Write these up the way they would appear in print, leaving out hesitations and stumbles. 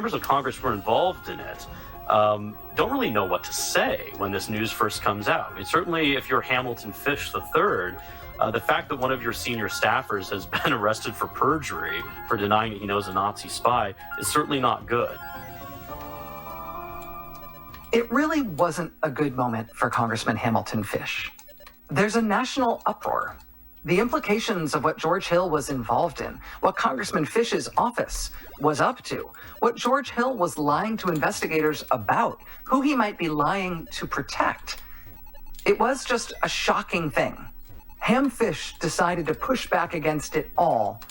members of Congress who were involved in it don't really know what to say when this news first comes out. I mean, certainly if you're Hamilton Fish III, the fact that one of your senior staffers has been arrested for perjury for denying that he knows a Nazi spy is certainly not good. It really wasn't a good moment for Congressman Hamilton Fish. There's a national uproar. The implications of what George Hill was involved in, what Congressman Fish's office was up to, what George Hill was lying to investigators about, who he might be lying to protect. It was just a shocking thing. Ham Fish decided to push back against it all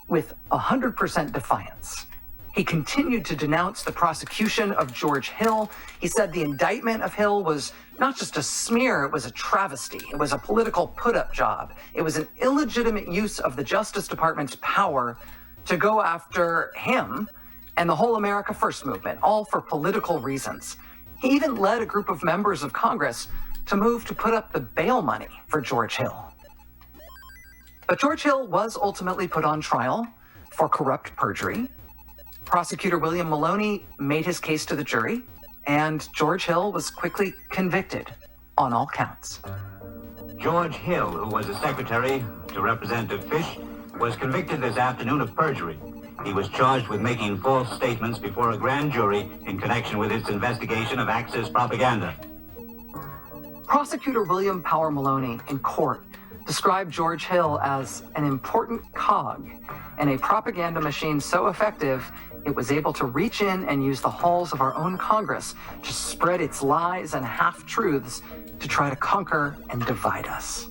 with 100% defiance. He continued to denounce the prosecution of George Hill. He said the indictment of Hill was not just a smear, it was a travesty. It was a political put-up job. It was an illegitimate use of the Justice Department's power to go after him and the whole America First movement, all for political reasons. He even led a group of members of Congress to move to put up the bail money for George Hill. But George Hill was ultimately put on trial for corrupt perjury. Prosecutor William Maloney made his case to the jury, and George Hill was quickly convicted on all counts. George Hill, who was a secretary to Representative Fish, was convicted this afternoon of perjury. He was charged with making false statements before a grand jury in connection with its investigation of Axis propaganda. Prosecutor William Power Maloney in court described George Hill as an important cog in a propaganda machine so effective it was able to reach in and use the halls of our own Congress to spread its lies and half-truths to try to conquer and divide us.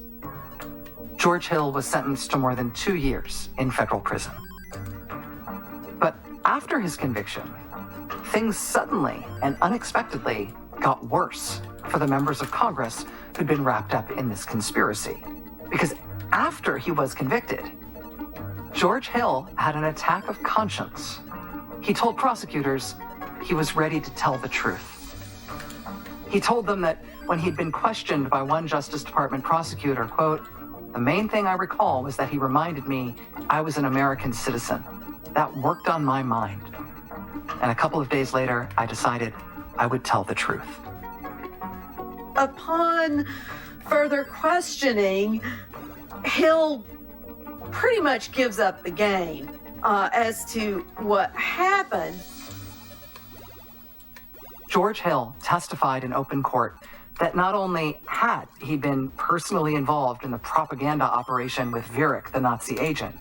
George Hill was sentenced to more than 2 years in federal prison. But after his conviction, things suddenly and unexpectedly got worse for the members of Congress who'd been wrapped up in this conspiracy. Because after he was convicted, George Hill had an attack of conscience. He told prosecutors he was ready to tell the truth. He told them that when he'd been questioned by one Justice Department prosecutor, quote, "The main thing I recall was that he reminded me I was an American citizen. That worked on my mind. And a couple of days later, I decided I would tell the truth." Upon further questioning, Hill pretty much gives up the game as to what happened. George Hill testified in open court that not only had he been personally involved in the propaganda operation with Viereck, the Nazi agent,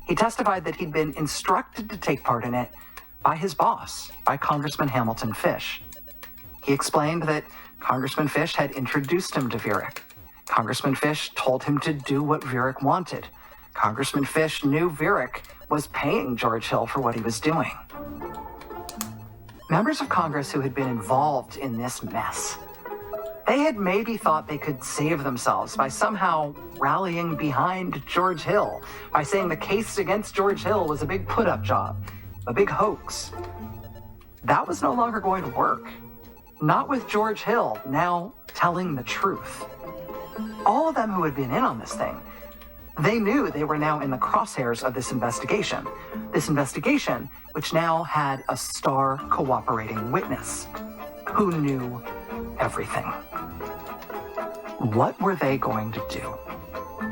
he testified that he'd been instructed to take part in it by his boss, by Congressman Hamilton Fish. He explained that Congressman Fish had introduced him to Viereck. Congressman Fish told him to do what Viereck wanted. Congressman Fish knew Viereck was paying George Hill for what he was doing. Members of Congress who had been involved in this mess, they had maybe thought they could save themselves by somehow rallying behind George Hill, by saying the case against George Hill was a big put-up job, a big hoax. That was no longer going to work. Not with George Hill now telling the truth. All of them who had been in on this thing, they knew they were now in the crosshairs of this investigation which now had a star cooperating witness who knew everything. What were they going to do?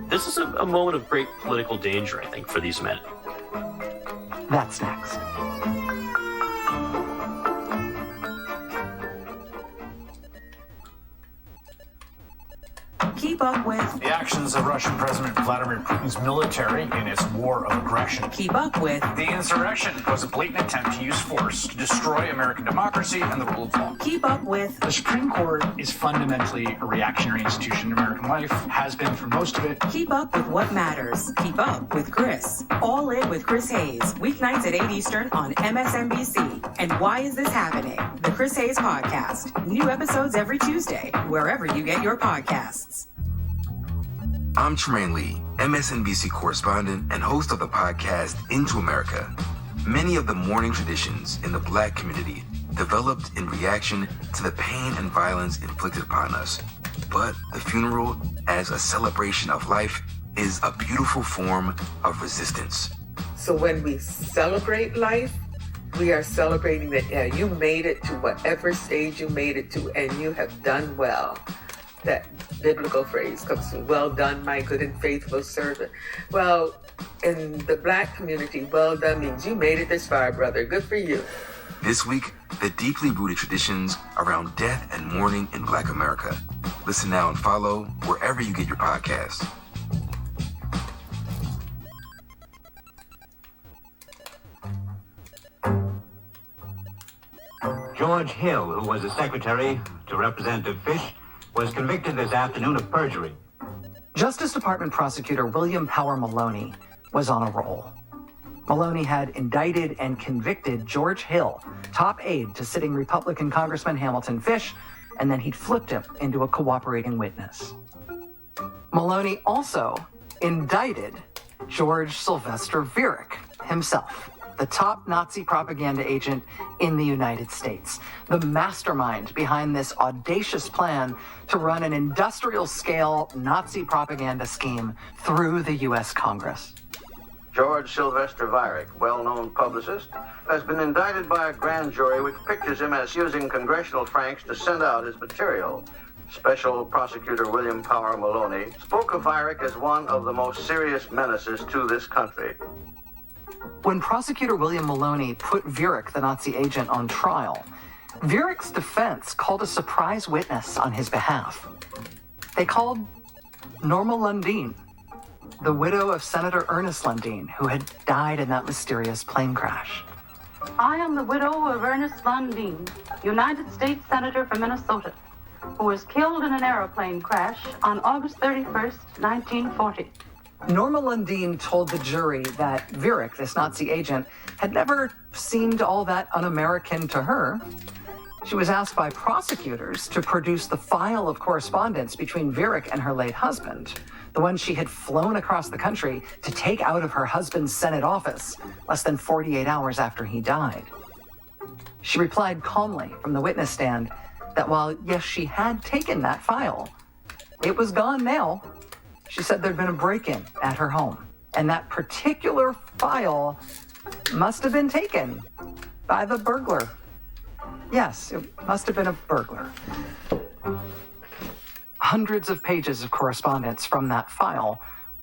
This is a moment of great political danger, I think, for these men. That's next. Keep up with the actions of Russian President Vladimir Putin's military in its war of aggression. Keep up with The insurrection was a blatant attempt to use force to destroy American democracy and the rule of law. Keep up with The Supreme Court is fundamentally a reactionary institution in American life, has been for most of it. Keep up with what matters. Keep up with Chris. All In with Chris Hayes. Weeknights at 8 Eastern on MSNBC. And why is this happening? The Chris Hayes Podcast. New episodes every Tuesday, wherever you get your podcasts. I'm Tremaine Lee, MSNBC correspondent and host of the podcast Into America. Many of the mourning traditions in the Black community developed in reaction to the pain and violence inflicted upon us. But the funeral, as a celebration of life, is a beautiful form of resistance. So when we celebrate life, We are celebrating that you made it to whatever stage you made it to, and you have done well. That biblical phrase comes from, well done, my good and faithful servant. Well, in the Black community, well done means you made it this far, brother. Good for you. This week, the deeply rooted traditions around death and mourning in Black America. Listen now and follow wherever you get your podcasts. George Hill, who was a secretary to Representative Fish, was convicted this afternoon of perjury. Justice Department prosecutor William Power Maloney was on a roll. Maloney had indicted and convicted George Hill, top aide to sitting Republican Congressman Hamilton Fish, and then he'd flipped him into a cooperating witness. Maloney also indicted George Sylvester Viereck himself, the top Nazi propaganda agent in the United States, the mastermind behind this audacious plan to run an industrial-scale Nazi propaganda scheme through the U.S. Congress. George Sylvester Viereck, well-known publicist, has been indicted by a grand jury which pictures him as using congressional franks to send out his material. Special Prosecutor William Power Maloney spoke of Viereck as one of the most serious menaces to this country. When Prosecutor William Maloney put Viereck, the Nazi agent, on trial, Viereck's defense called a surprise witness on his behalf. They called Norma Lundeen, the widow of Senator Ernest Lundeen, who had died in that mysterious plane crash. I am the widow of Ernest Lundeen, United States Senator from Minnesota, who was killed in an airplane crash on August 31st, 1940. Norma Lundeen told the jury that Viereck, this Nazi agent, had never seemed all that un-American to her. She was asked by prosecutors to produce the file of correspondence between Viereck and her late husband, the one she had flown across the country to take out of her husband's Senate office less than 48 hours after he died. She replied calmly from the witness stand that while, yes, she had taken that file, it was gone now. She said there'd been a break-in at her home, and that particular file must have been taken by the burglar. Yes, it must have been a burglar. Hundreds of pages of correspondence from that file